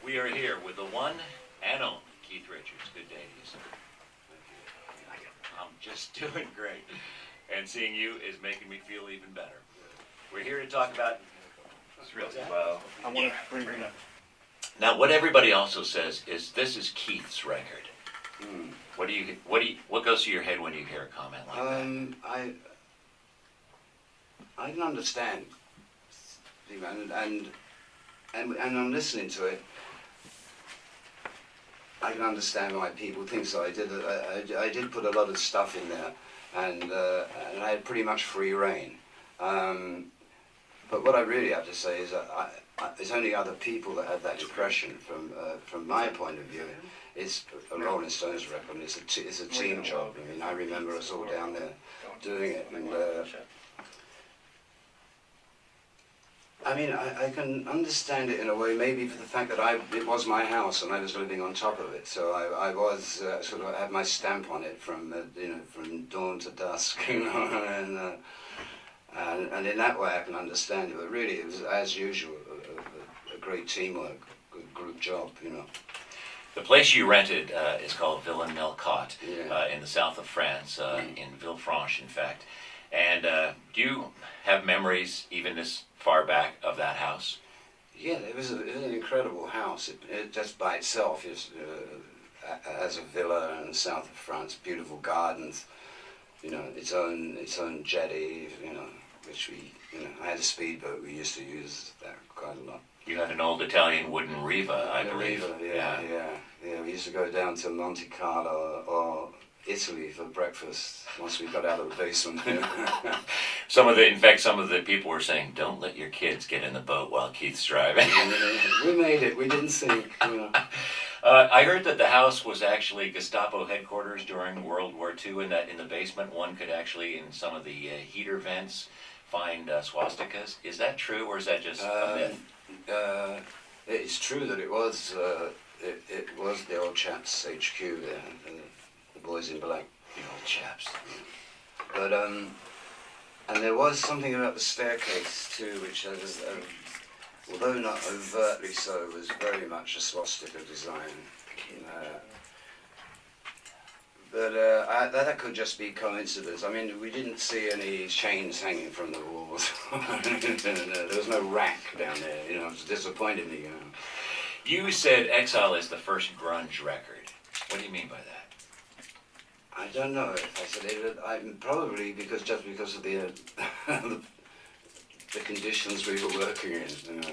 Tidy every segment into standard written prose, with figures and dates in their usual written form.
We are here with the one and only Keith Richards. Good day to you, sir. I'm just doing great. And seeing you is making me feel even better. We're here to talk about... Well, I want to bring it up. Now, what everybody also says is this is Keith's record. What goes through your head when you hear a comment like that? I can understand, and I'm listening to it. I can understand why people think so. I did put a lot of stuff in there, and I had pretty much free reign. But what I really have to say is that it's only other people that have that impression. From my point of view, it's a Rolling Stones record. And it's a team job. I mean, I remember us all down there doing it, and I mean, I can understand it in a way, maybe for the fact that it was my house and I was living on top of it, so I was sort of had my stamp on it from from dawn to dusk, and in that way I can understand it. But really, it was as usual a great teamwork, good group job, The place you rented is called Villa Melcotte, Yeah. in the south of France, in Villefranche, in fact. And do you have memories, even this far back, of that house? Yeah, it was an incredible house. It just by itself is as a villa in the south of France, beautiful gardens, its own jetty, which I had a speedboat. We used to use that quite a lot. You had an old Italian wooden Riva, I believe. Riva, yeah. We used to go down to Monte Carlo or Italy for breakfast once we got out of the basement. In fact, some of the people were saying, "Don't let your kids get in the boat while Keith's driving." We made it. We didn't sink. I heard that the house was actually Gestapo headquarters during World War II, and that in the basement one could actually, in some of the heater vents, find swastikas. Is that true, or is that just a myth? It's true that it was the old chaps' HQ there, the boys in black. The old chaps. But and there was something about the staircase too, which was, although not overtly so, was very much a swastika design. But that could just be coincidence. I mean, we didn't see any chains hanging from the walls. There was no rack down there. It disappointed me. You said Exile is the first grunge record. What do you mean by that? I don't know if I said it. Probably because of the the conditions we were working in.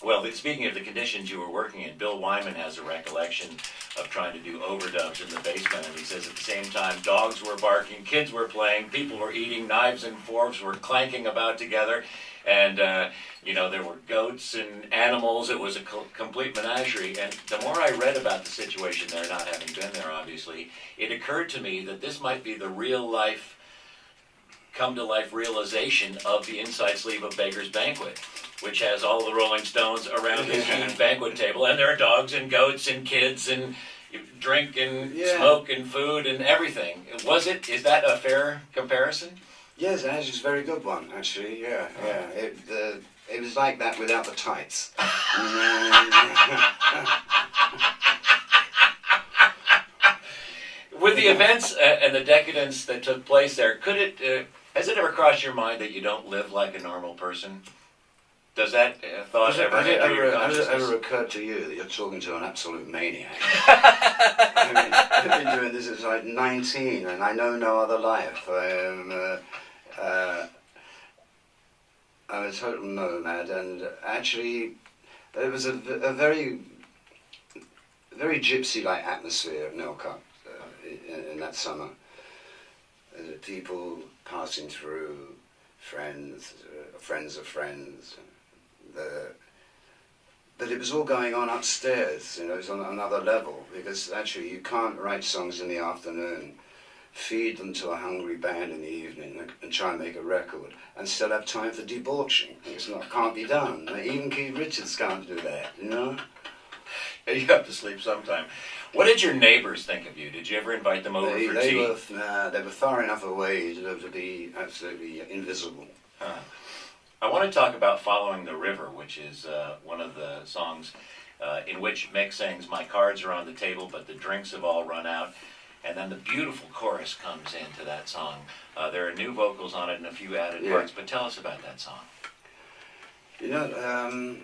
Well, speaking of the conditions you were working in, Bill Wyman has a recollection of trying to do overdubs in the basement, and he says at the same time dogs were barking, kids were playing, people were eating, knives and forks were clanking about together, and there were goats and animals. It was a complete menagerie. And the more I read about the situation there, not having been there obviously, it occurred to me that this might be the come-to-life realization of the inside sleeve of Beggar's Banquet, which has all the Rolling Stones around this huge banquet table, and there are dogs and goats and kids and drink and smoke and food and everything. Is that a fair comparison? Yes, that's just a very good one, actually. Yeah. It was like that without the tights. With the events and the decadence that took place there, has it ever crossed your mind that you don't live like a normal person? Does that thought ever enter your consciousness? Has it ever occurred to you that you're talking to an absolute maniac? I've been doing this since I'm 19, and I know no other life. I'm a total nomad, and actually, there was a very gypsy-like atmosphere at Melcotte in that summer. People passing through, friends of friends. But it was all going on upstairs, it was on another level, because actually you can't write songs in the afternoon, feed them to a hungry band in the evening, and try and make a record, and still have time for debauching. Can't be done. Even Keith Richards can't do that, You have to sleep sometime. What did your neighbors think of you? Did you ever invite them over for tea? They were far enough away to be absolutely invisible. I want to talk about Following the River, which is one of the songs in which Mick sings, "My cards are on the table, but the drinks have all run out." And then the beautiful chorus comes into that song. There are new vocals on it and a few added parts, but tell us about that song. You know,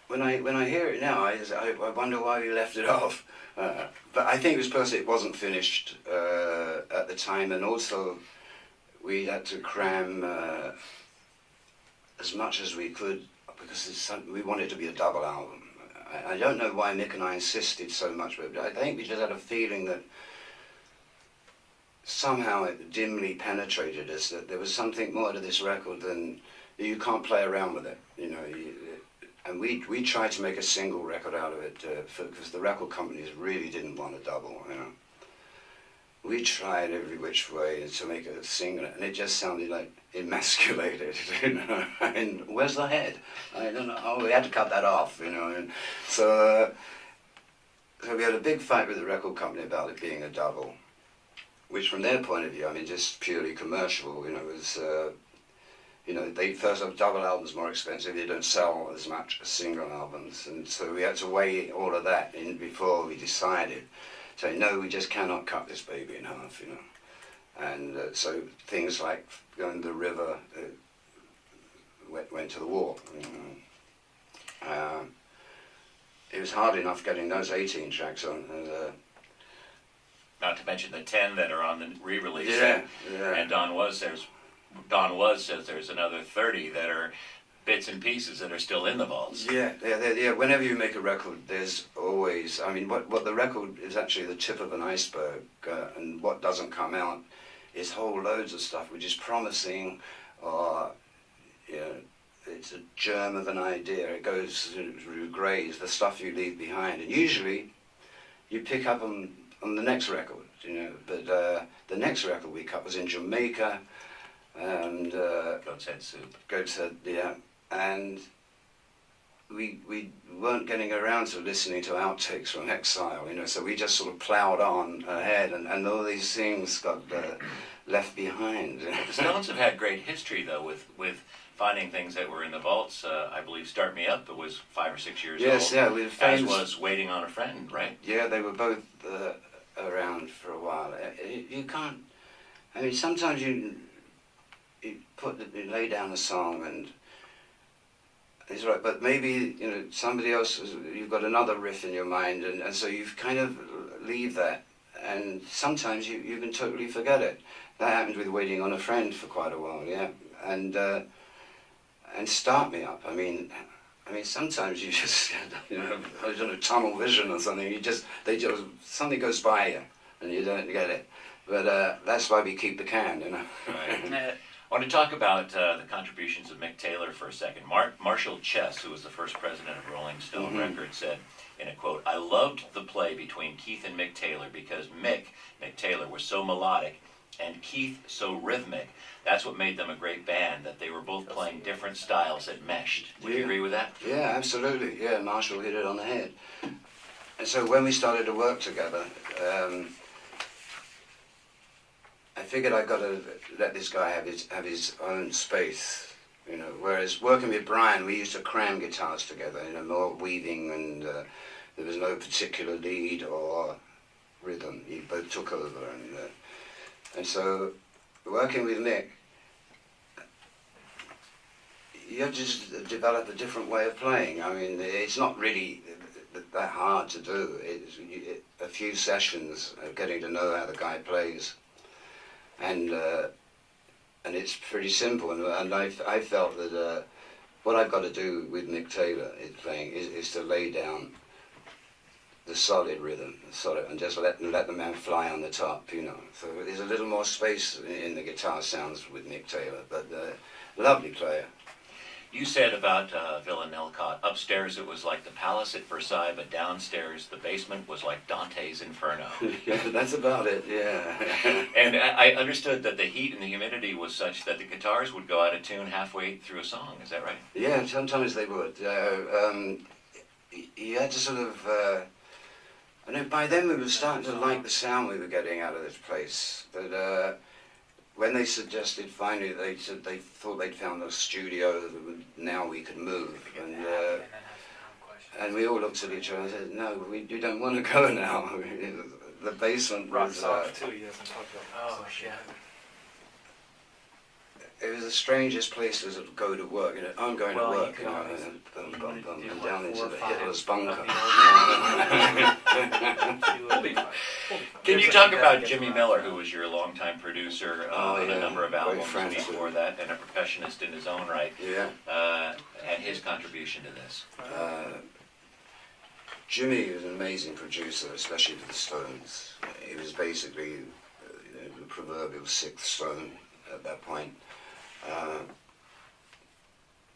when I hear it now, I wonder why we left it off. But I think it was because it wasn't finished at the time, and also we had to cram as much as we could because we wanted it to be a double album. I don't know why Mick and I insisted so much, but I think we just had a feeling that somehow it dimly penetrated us that there was something more to this record than you can't play around with it, you know. And we tried to make a single record out of it because the record companies really didn't want a double, you know. We tried every which way to make it a single, and it just sounded like emasculated, you know. And where's the head? I don't know. Oh, we had to cut that off, you know. And so we had a big fight with the record company about it being a double, which from their point of view, I mean, just purely commercial, you know, was, you know, they first have double albums more expensive, they don't sell as much as single albums, and so we had to weigh all of that in before we decided. Say, no, we just cannot cut this baby in half, you know. And so things like Going to the River went to the wall. You know. It was hard enough getting those 18 tracks on. Not to mention the 10 that are on the re-release. Yeah. And Don says there's another 30 that are bits and pieces that are still in the vaults. Yeah. Whenever you make a record, there's always, I mean, what the record is actually the tip of an iceberg, and what doesn't come out is whole loads of stuff which is promising, or, you know, it's a germ of an idea. It goes through grays, the stuff you leave behind, and usually you pick up on the next record, you know. But the next record we cut was in Jamaica, and Goat's Head Soup. Goat's Head, yeah. And we weren't getting around to listening to outtakes from Exile, you know, so we just sort of ploughed on ahead, and all these things got left behind. The Stones have had great history, though, with finding things that were in the vaults. I believe Start Me Up, it was 5 or 6 years old. Yes, yeah. As was Waiting on a Friend, right? Yeah, they were both around for a while. You can't, I mean, sometimes you lay down a song and it's right, but maybe, you know, somebody else, you've got another riff in your mind, and so you kind of leave that, and sometimes you can totally forget it. That happened with Waiting on a Friend for quite a while, yeah, and Start Me Up. I mean, sometimes you just, you know, I don't know, tunnel vision or something. Something goes by you, and you don't get it. But that's why we keep the can, you know. Right. I want to talk about the contributions of Mick Taylor for a second. Marshall Chess, who was the first president of Rolling Stone Records, said in a quote, "I loved the play between Keith and Mick Taylor because Mick Taylor, was so melodic and Keith so rhythmic. That's what made them a great band, that they were both playing different styles that meshed." Would you agree with that? Yeah, absolutely. Yeah, Marshall hit it on the head. And so when we started to work together, I figured I got to let this guy have his own space, you know. Whereas working with Brian, we used to cram guitars together, you know, more weaving, and there was no particular lead or rhythm. He both took over, and so working with Mick, you have to just develop a different way of playing. I mean, it's not really that hard to do. It's a few sessions of getting to know how the guy plays. And it's pretty simple, and I felt that what I've got to do with Mick Taylor is to lay down the solid rhythm, and just let the man fly on the top, you know. So there's a little more space in the guitar sounds with Mick Taylor, but lovely player. You said about Villa Nilcott, upstairs it was like the palace at Versailles, but downstairs the basement was like Dante's Inferno. Yeah, that's about it, yeah. And I understood that the heat and the humidity was such that the guitars would go out of tune halfway through a song, is that right? Yeah, sometimes they would. You had to sort of, I know by then we were starting to like the sound we were getting out of this place, but when they suggested finally, they said they thought they'd found a studio that now we could move, and we all looked at each other and said, no, we don't want to go now. The basement was... too, he hasn't talked about. Oh, shit. It was the strangest place to go to work. You know, I'm going Well, to you work, could you know, always- and you bum, bum, do and like down into 4 or the 5 Hitler's bunker. We'll be fine. Can you talk about Jimmy Miller, who was your longtime producer on yeah, a number of great albums friend. before that, and a percussionist in his own right, Yeah. and his contribution to this? Jimmy was an amazing producer, especially for the Stones. He was basically the proverbial sixth stone at that point.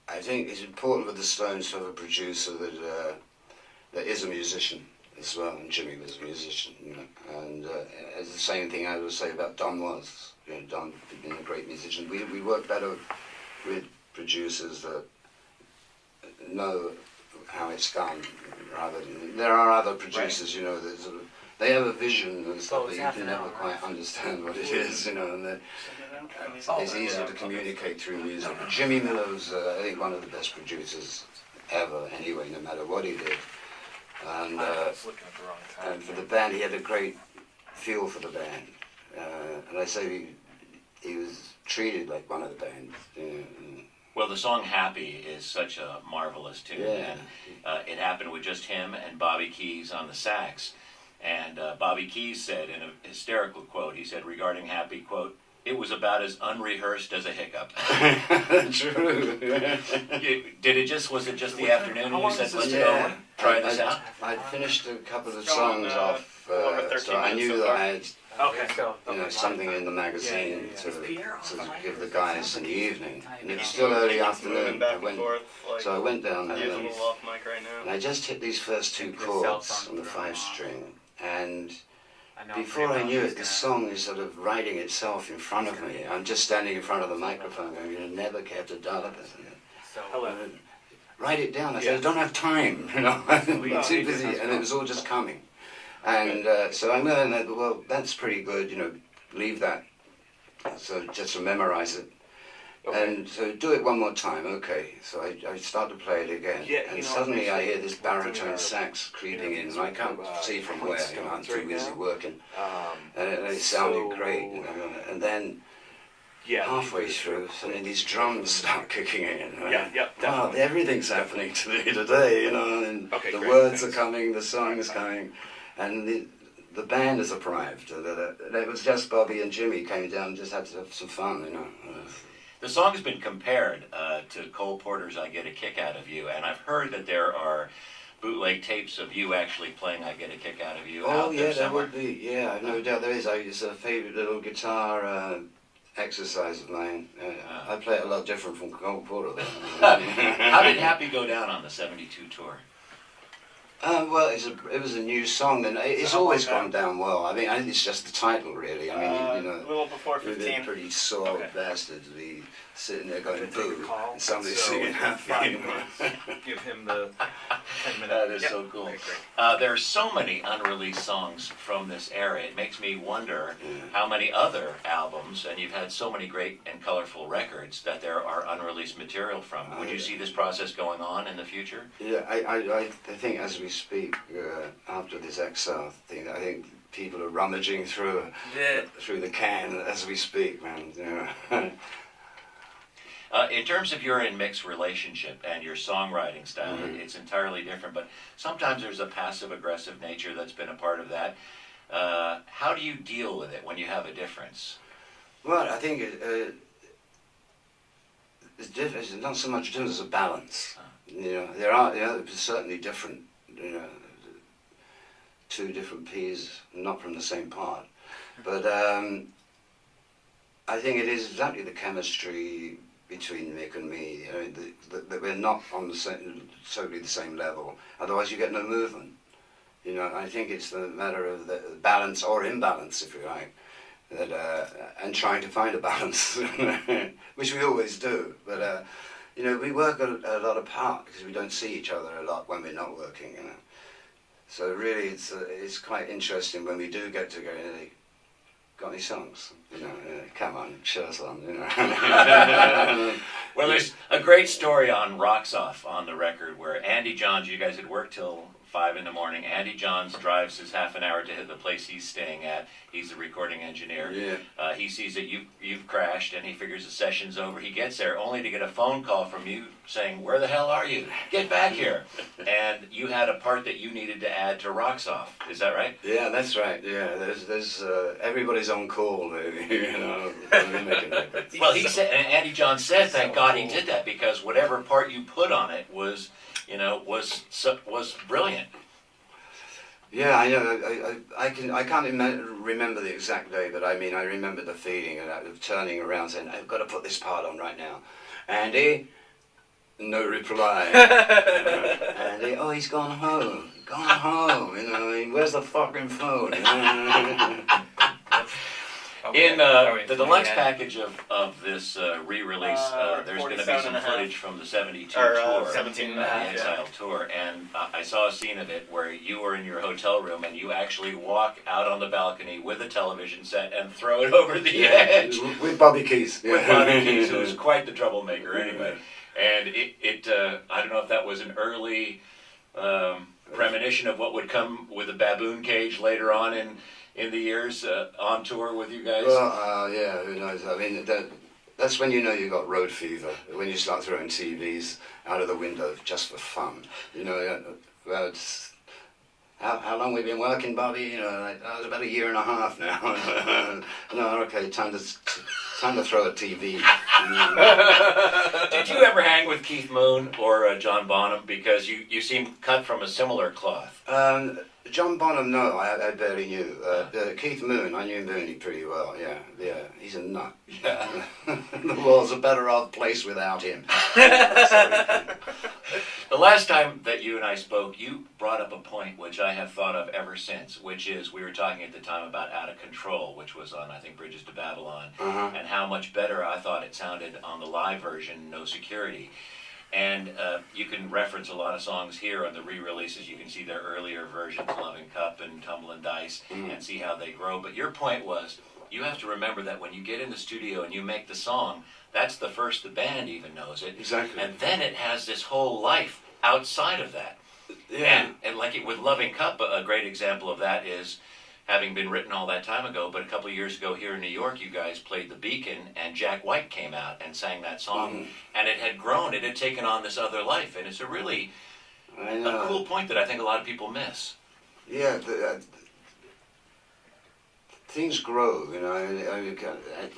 I think it's important for the Stones to have a producer that is a musician as well, and Jimmy was a musician, you know. And it's the same thing I would say about Don was. You know, Don being a great musician. We work better with producers that know how it's done, rather than, there are other producers, you know, that sort of, they have a vision and stuff, but you can never quite understand what it is, you know, and it's easier to communicate through music. But Jimmy Miller was, I think, one of the best producers ever, anyway, no matter what he did. And, and for the band, he had a great feel for the band. And I say he was treated like one of the bands, you know. Well, the song Happy is such a marvelous tune, Yeah. and it happened with just him and Bobby Keys on the sax. And Bobby Keys said in a hysterical quote, he said regarding Happy, quote, "It was about as unrehearsed as a hiccup." True. Was it just the afternoon and you said, let's go try this out? I'd finished a couple of It's going, songs off, over 13 so I minutes knew so that far. I had, Okay, so. you know, something in the magazine Is to Pierre on sort of fire? give the Is it guys sounds in the like he's evening. tiny And it was bit still early Moving afternoon. back and forth, like, So I went down he is a there little off mic right and now. I just hit these first two Take the cell chords phone on the and throw 'em 5 off. string, and I know before pretty I well knew he's it, the gonna- song is sort of writing itself in front of me. I'm just standing in front of the microphone going, you know, never care to dull it. So, Write it down. I said, Yeah. I don't have time, you know, I'm too busy, and it was all just coming. And so I went and I thought, well, that's pretty good, you know, leave that. So just to memorize it. And so do it one more time, okay. So I start to play it again, Yeah, and you know, suddenly I hear actually, this baritone sax creeping in, and I can't see from where, you know, I'm too busy working. And it sounded great, you know, and then halfway through, suddenly these drums start kicking in. Yeah, yeah, Wow, definitely. everything's happening to me today, you know, and Okay, the great, words thanks. are coming, the song is coming, and the band has arrived. It was just Bobby and Jimmy came down, just had to have some fun, you know. The song's been compared to Cole Porter's I Get a Kick Out of You, and I've heard that there are bootleg tapes of you actually playing I Get a Kick Out of You Oh out there yeah, there somewhere. would be. Yeah, no doubt there is. It's a favourite little guitar exercise of mine. I play it a lot different from Cole Porter. How did Happy go down on the 72 tour? Well, it was a new song, and it's how always long gone down well. I mean, I think it's just the title, really. I mean, you a know, little before we've 15. been pretty sore Okay. bastards. We sitting there going Should I take a boo, call? and somebody's So, singing in 5 happy. minutes, give him the 10-minute. That is Yep. so cool. Okay, great. There are so many unreleased songs from this era. It makes me wonder Yeah. how many other albums, and you've had so many great and colorful records, that there are unreleased material from. Would you see this process going on in the future? Yeah, I think as we speak, after this Exile thing, I think people are rummaging through the can as we speak, man. You know. In terms of your in-mix relationship and your songwriting style, it's entirely different, but sometimes there's a passive-aggressive nature that's been a part of that. How do you deal with it when you have a difference? Well, I think it's not so much difference as a balance. You know, there are certainly different, you know, two different peas, not from the same part. But I think it is exactly the chemistry between Mick and me. I mean, that we're not on the same, totally the same level. Otherwise, you get no movement. You know, I think it's the matter of the balance or imbalance, if you like, that and trying to find a balance, which we always do. But you know, we work a lot apart because we don't see each other a lot when we're not working. You know, so really, it's quite interesting when we do get together. got any songs? You know, come on, show us one. You know. Well, there's a great story on Rocks Off on the record where Andy Johns, you guys had worked till 5 in the morning. Andy Johns drives his half an hour to hit the place he's staying at. He's the recording engineer. Yeah. He sees that you've crashed, and he figures the session's over. He gets there only to get a phone call from you saying, "Where the hell are you? Get back here!" And you had a part that you needed to add to Rocks Off. Is that right? Yeah, that's right. Yeah, there's everybody's on call, maybe. You know, when we're making records. Well, he said, and Andy Johns said, "Thank God he did that because whatever part you put on it was brilliant." Yeah, I know. I can't remember the exact day, but I mean, I remember the feeling of turning around saying, "I've got to put this part on right now." Andy, no reply. Andy, oh, he's gone home. Gone home. You know, I mean, where's the fucking phone? In the deluxe package of this re-release, there's going to be 47 some and a half. footage from the 72 Or, tour, 17 and a the half, Exile tour, and I saw a scene of it where you were in your hotel room and you actually walk out on the balcony with a television set and throw it over the edge with Bobby Keys. Yeah. with Bobby Keys, who was quite the troublemaker anyway. And I don't know if that was an early premonition of what would come with a baboon cage later on in the years on tour with you guys. Well, yeah, who knows? I mean, that's when you know you got road fever, when you start throwing TVs out of the window just for fun. You know, well, how long we've been working, Bobby? You know, like, it's about 1.5 years now. No, okay, time to throw a TV. Did you ever hang with Keith Moon or John Bonham? Because you seem cut from a similar cloth. John Bonham, no, I barely knew. Keith Moon, I knew Mooney pretty well, yeah, he's a nut. Yeah. The world's a better off place without him. The last time that you and I spoke, you brought up a point which I have thought of ever since, which is we were talking at the time about Out of Control, which was on, I think, Bridges to Babylon, and how much better I thought it sounded on the live version, No Security. And you can reference a lot of songs here on the re-releases. You can see their earlier versions, Loving Cup and Tumblin' Dice, and see how they grow. But your point was, you have to remember that when you get in the studio and you make the song, that's the first the band even knows it. Exactly. And then it has this whole life outside of that. Yeah. And like it with Loving Cup, a great example of that is, having been written all that time ago, but a couple of years ago here in New York, you guys played the Beacon, and Jack White came out and sang that song, and it had grown, it had taken on this other life, and it's a really a cool point that I think a lot of people miss. Yeah, things grow, you know, I mean,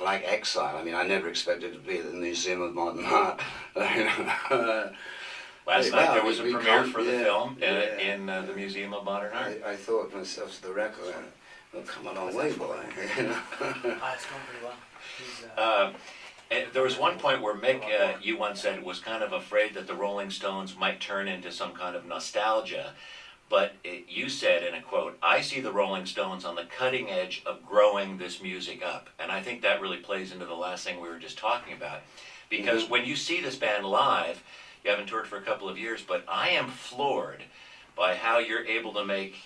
like Exile. I mean, I never expected to be at the Museum of Modern Art. Last night there was a we premiere can't- for the yeah, film yeah. in the Museum of Modern Art. I thought to myself to the record, well, come a long way, boy. You know? It's going pretty well. He's, And there was one point where Mick, you once said, was kind of afraid that the Rolling Stones might turn into some kind of nostalgia. But you said, in a quote, "I see the Rolling Stones on the cutting edge of growing this music up." And I think that really plays into the last thing we were just talking about. Because when you see this band live, you haven't toured for a couple of years, but I am floored by how you're able to make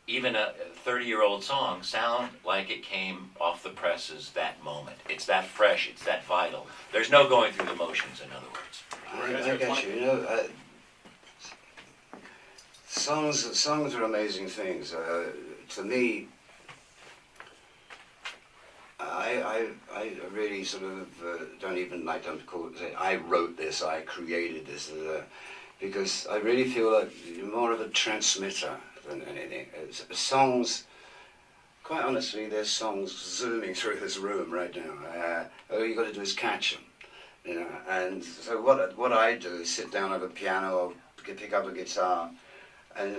even a 30-year-old song sound like it came off the presses that moment. It's that fresh, it's that vital. There's no going through the motions, in other words. I get you. You know, songs are amazing things. To me, I really sort of don't even like to call it, say, I wrote this, I created this, because I really feel like you're more of a transmitter than anything. Songs, quite honestly, there's songs zooming through this room right now. All you got to do is catch them, you know. And so what I do is sit down at a piano or pick up a guitar and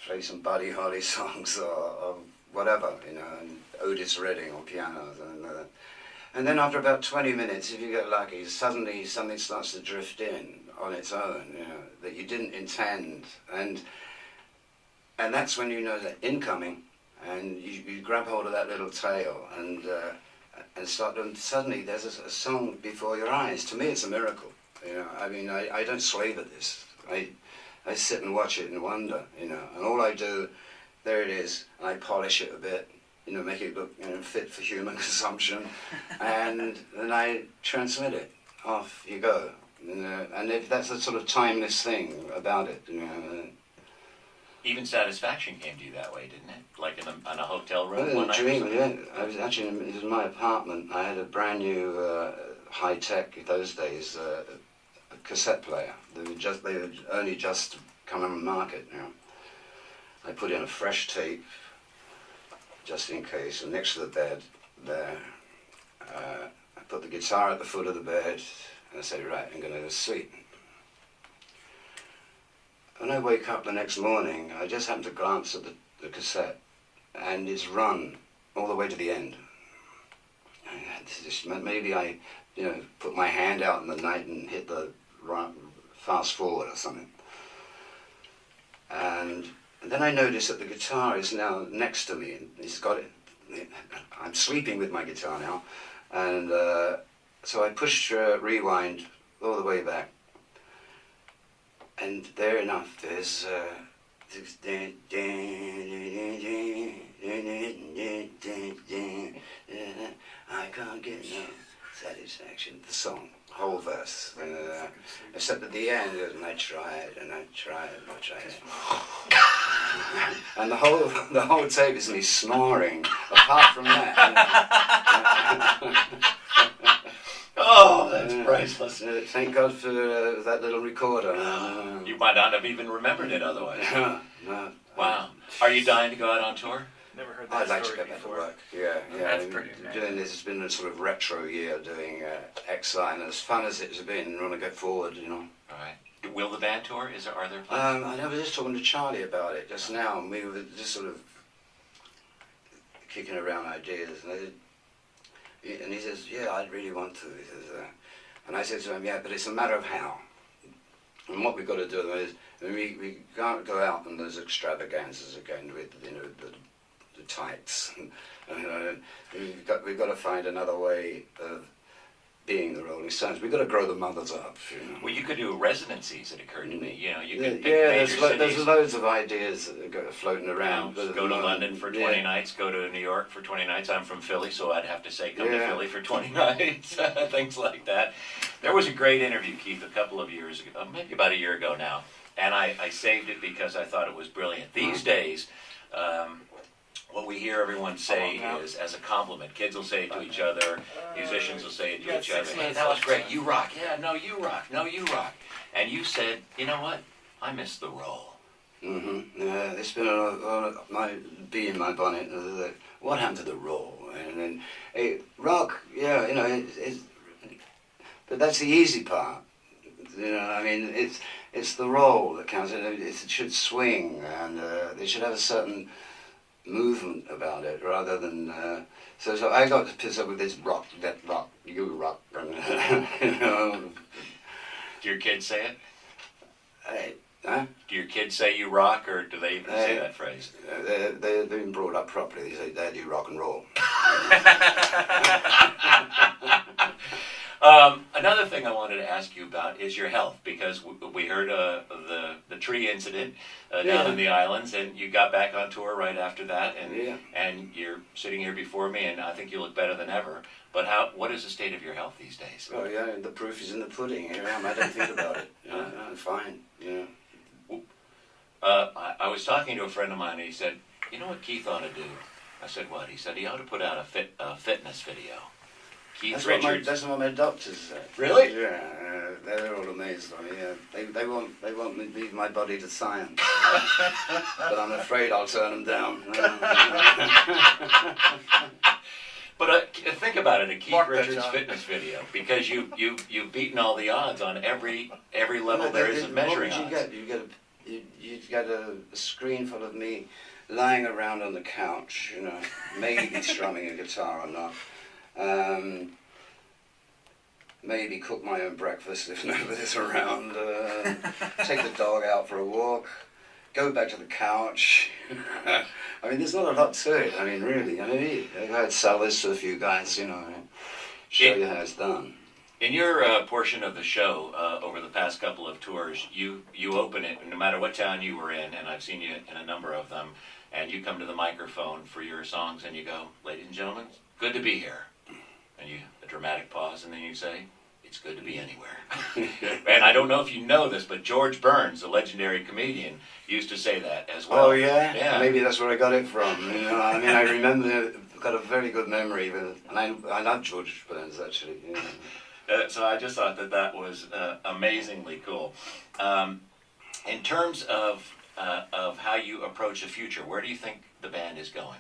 play some Buddy Holly songs or whatever, you know, and Otis Redding on pianos, and then after about 20 minutes, if you get lucky, suddenly something starts to drift in on its own, you know, that you didn't intend, and that's when you know that incoming, and you grab hold of that little tail and start, and suddenly there's a song before your eyes. To me, it's a miracle, you know. I mean, I don't slave at this. I sit and watch it and wonder, you know, and all I do, there it is, and I polish it a bit, make it look fit for human consumption, and then I transmit it. Off you go. And if that's a sort of timeless thing about it. Even Satisfaction came to you that way, didn't it? Like in a hotel room In one a night? dream, yeah. I was actually in my apartment. I had a brand new high-tech, those days, cassette player. They were only just come on the market now. I put in a fresh tape, just in case, and next to the bed there, I put the guitar at the foot of the bed, and I said, right, I'm going to go to sleep. When I wake up the next morning, I just happen to glance at the cassette, and it's run all the way to the end. Maybe I, put my hand out in the night and hit the fast forward or something. And then I notice that the guitar is now next to me, and he's got it. I'm sleeping with my guitar now, and so I push rewind all the way back. And there enough, there's I can't get no satisfaction. The song, whole verse. Except at the end, and I tried, and I tried, and I tried. And the whole tape is me snoring. Apart from that. Oh, that's priceless. Thank God for that little recorder. You might not have even remembered it otherwise. No. Wow. Are you dying to go out on tour? Never heard that I'd like to story get back to before. work. Yeah. That's pretty Doing this has been a sort of retro year doing Exile, and as fun as it's been, I want to go forward, All right. Will the band tour? Are there plans? I was just talking to Charlie about it just now, and we were just sort of kicking around ideas, and he says, yeah, I'd really want to. He says, and I said to him, yeah, but it's a matter of how. And what we've got to do is, we can't go out on those extravaganzas again with the tights. We've got to find another way of being the Rolling Stones. We've got to grow the mothers up. Well, you could do residencies, it occurred to me. You could pick Yeah, major cities. there's loads of ideas that are floating around. Go to London for 20 nights, go to New York for 20 nights. I'm from Philly, so I'd have to say come to Philly for 20 nights, things like that. There was a great interview, Keith, a couple of years ago, maybe about a year ago now, and I saved it because I thought it was brilliant. These days, what we hear everyone say is as a compliment. Kids will say it to each other, musicians will say it to each other. Hey, that was great, you rock. Yeah, no, you rock. No, you rock. And you said, you know what? I miss the roll. Yeah, it's been my bee in my bonnet. What happened to the roll? And then rock, but that's the easy part. I mean, it's the roll that counts. It should swing, and it should have a certain movement about it, rather than so I got to piss up with this rock, that rock, you rock, and Do your kids say it? Huh? Do your kids say you rock, or do they even say that phrase? They've been brought up properly. They say, Dad, you rock and roll. Another thing I wanted to ask you about is your health, because we heard the tree incident down in the islands, and you got back on tour right after that, and you're sitting here before me, and I think you look better than ever. But what is the state of your health these days? Oh yeah, the proof is in the pudding. Here I am. I don't think about it. I'm fine. I was talking to a friend of mine, and he said, "You know what Keith ought to do?" I said, "What?" He said, "He ought to put out a fitness video." Keith Richards. That's what my doctors said. Really? Yeah, they're all amazed on me. They want me to leave my body to science, but I'm afraid I'll turn them down. But think about it, a Keith Richards fitness video, because you've beaten all the odds on every level there is of measuring odds. You get a screen full of me lying around on the couch, maybe strumming a guitar or not. Maybe cook my own breakfast if nobody's around. Take the dog out for a walk. Go back to the couch. I mean, there's not a lot to it. I mean, really. I had sell this to a few guys, show you how it's done. In your portion of the show over the past couple of tours, you open it no matter what town you were in, and I've seen you in a number of them, and you come to the microphone for your songs and you go, "Ladies and gentlemen, good to be here." And you a dramatic pause, and then you say, "It's good to be anywhere." And I don't know if you know this, but George Burns, the legendary comedian, used to say that as well. Oh yeah? Yeah. Maybe that's where I got it from. You know, I mean, I remember, got a very good memory, and I love George Burns actually. You know. So I just thought that was amazingly cool. In terms of how you approach the future, where do you think the band is going?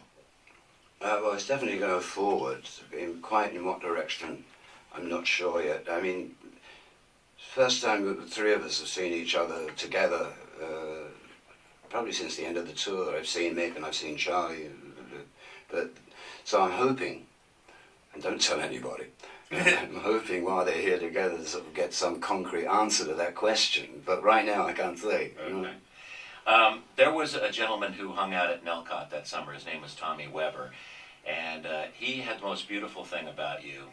Well, it's definitely going forward. In what direction, I'm not sure yet. I mean, first time the three of us have seen each other together, probably since the end of the tour. I've seen Mick and I've seen Charlie, so I'm hoping, and don't tell anybody, I'm hoping while they're here together to sort of get some concrete answer to that question. But right now I can't say. Okay. There was a gentleman who hung out at Nelcott that summer. His name was Tommy Weber. And he had the most beautiful thing about you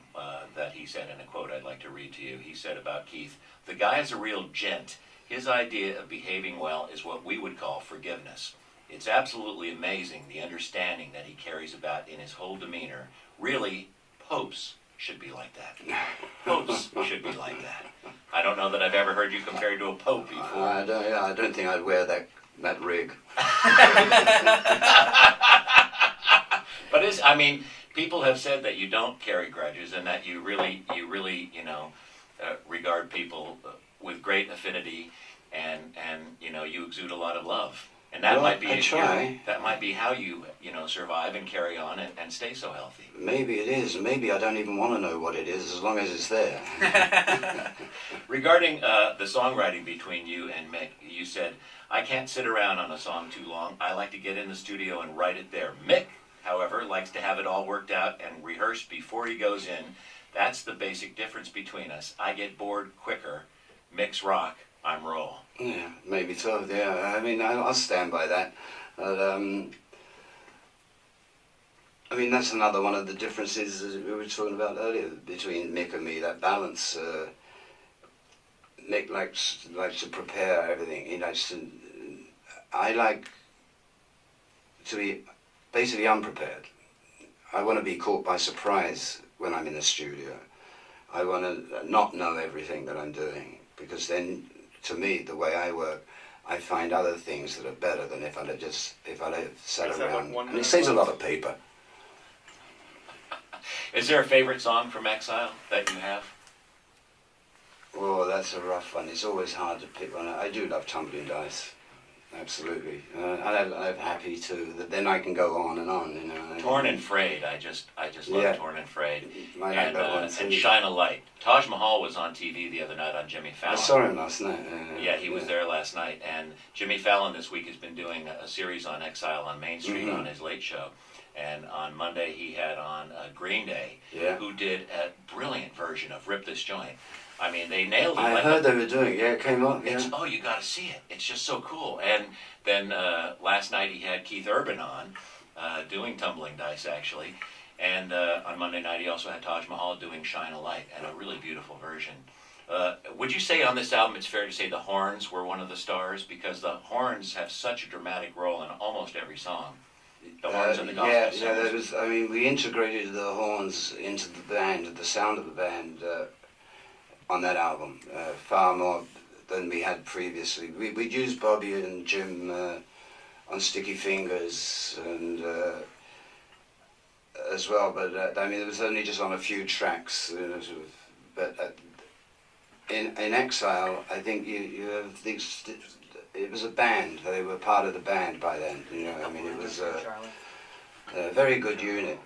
that he said in a quote I'd like to read to you. He said about Keith, "The guy is a real gent. His idea of behaving well is what we would call forgiveness. It's absolutely amazing the understanding that he carries about in his whole demeanor. Really, popes should be like that. Popes should be like that." I don't know that I've ever heard you compared to a pope before. I don't think I'd wear that rig. But I mean, people have said that you don't carry grudges and that you really, regard people with great affinity, and you exude a lot of love. And that might be I try. that might be how you survive and carry on and stay so healthy. Maybe it is. Maybe I don't even want to know what it is as long as it's there. Regarding the songwriting between you and Mick, you said, "I can't sit around on a song too long. I like to get in the studio and write it there." Mick, however, likes to have it all worked out and rehearsed before he goes in. That's the basic difference between us. I get bored quicker. Mick's rock, I'm roll. Yeah, maybe so. Yeah, I mean, I'll stand by that. I mean, that's another one of the differences as we were talking about earlier between Mick and me. That balance. Mick likes to prepare everything. He likes to. I like to be basically unprepared. I want to be caught by surprise when I'm in the studio. I want to not know everything that I'm doing, because then, to me, the way I work, I find other things that are better than if I'd have sat around. And it saves a lot of paper. Is there a favorite song from Exile that you have? Oh, that's a rough one. It's always hard to pick one. I do love Tumbling Dice. Absolutely. I'm happy too. Then I can go on and on. Torn and Frayed. I just love Yeah. Torn and Frayed. I like that one too. And Shine a Light. Taj Mahal was on TV the other night on Jimmy I Fallon. saw him last night. Yeah, he was there last night. And Jimmy Fallon this week has been doing a series on Exile on Main Street on his Late Show. And on Monday he had on Green Day, who did a brilliant version of Rip This Joint. I mean, they nailed it. I heard they were doing it. Yeah, it came up. Yeah. Oh, you got to see it. It's just so cool. And then last night he had Keith Urban on, doing Tumbling Dice, actually. And on Monday night he also had Taj Mahal doing Shine a Light, and a really beautiful version. Would you say on this album it's fair to say the horns were one of the stars? Because the horns have such a dramatic role in almost every song. The horns and the gospel songs. There was. I mean, we integrated the horns into the band, the sound of the band, on that album, far more than we had previously. We'd used Bobby and Jim on Sticky Fingers and as well, but I mean, it was only just on a few tracks. But in Exile, I think you have these. It was a band. They were part of the band by then. I mean, it was a very good unit.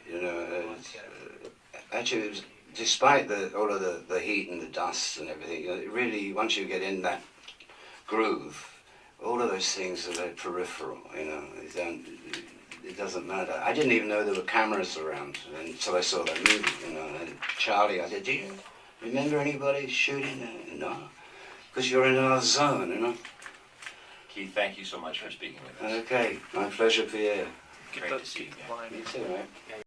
Actually, it was. Despite all of the heat and the dust and everything, really, once you get in that groove, all of those things are very peripheral. It doesn't matter. I didn't even know there were cameras around until I saw that movie. And Charlie, I said, "Do you remember anybody shooting?" No, because you're in another zone. Keith, thank you so much for speaking with us. Okay, my pleasure, Pierre. Great to see you again. You too, mate.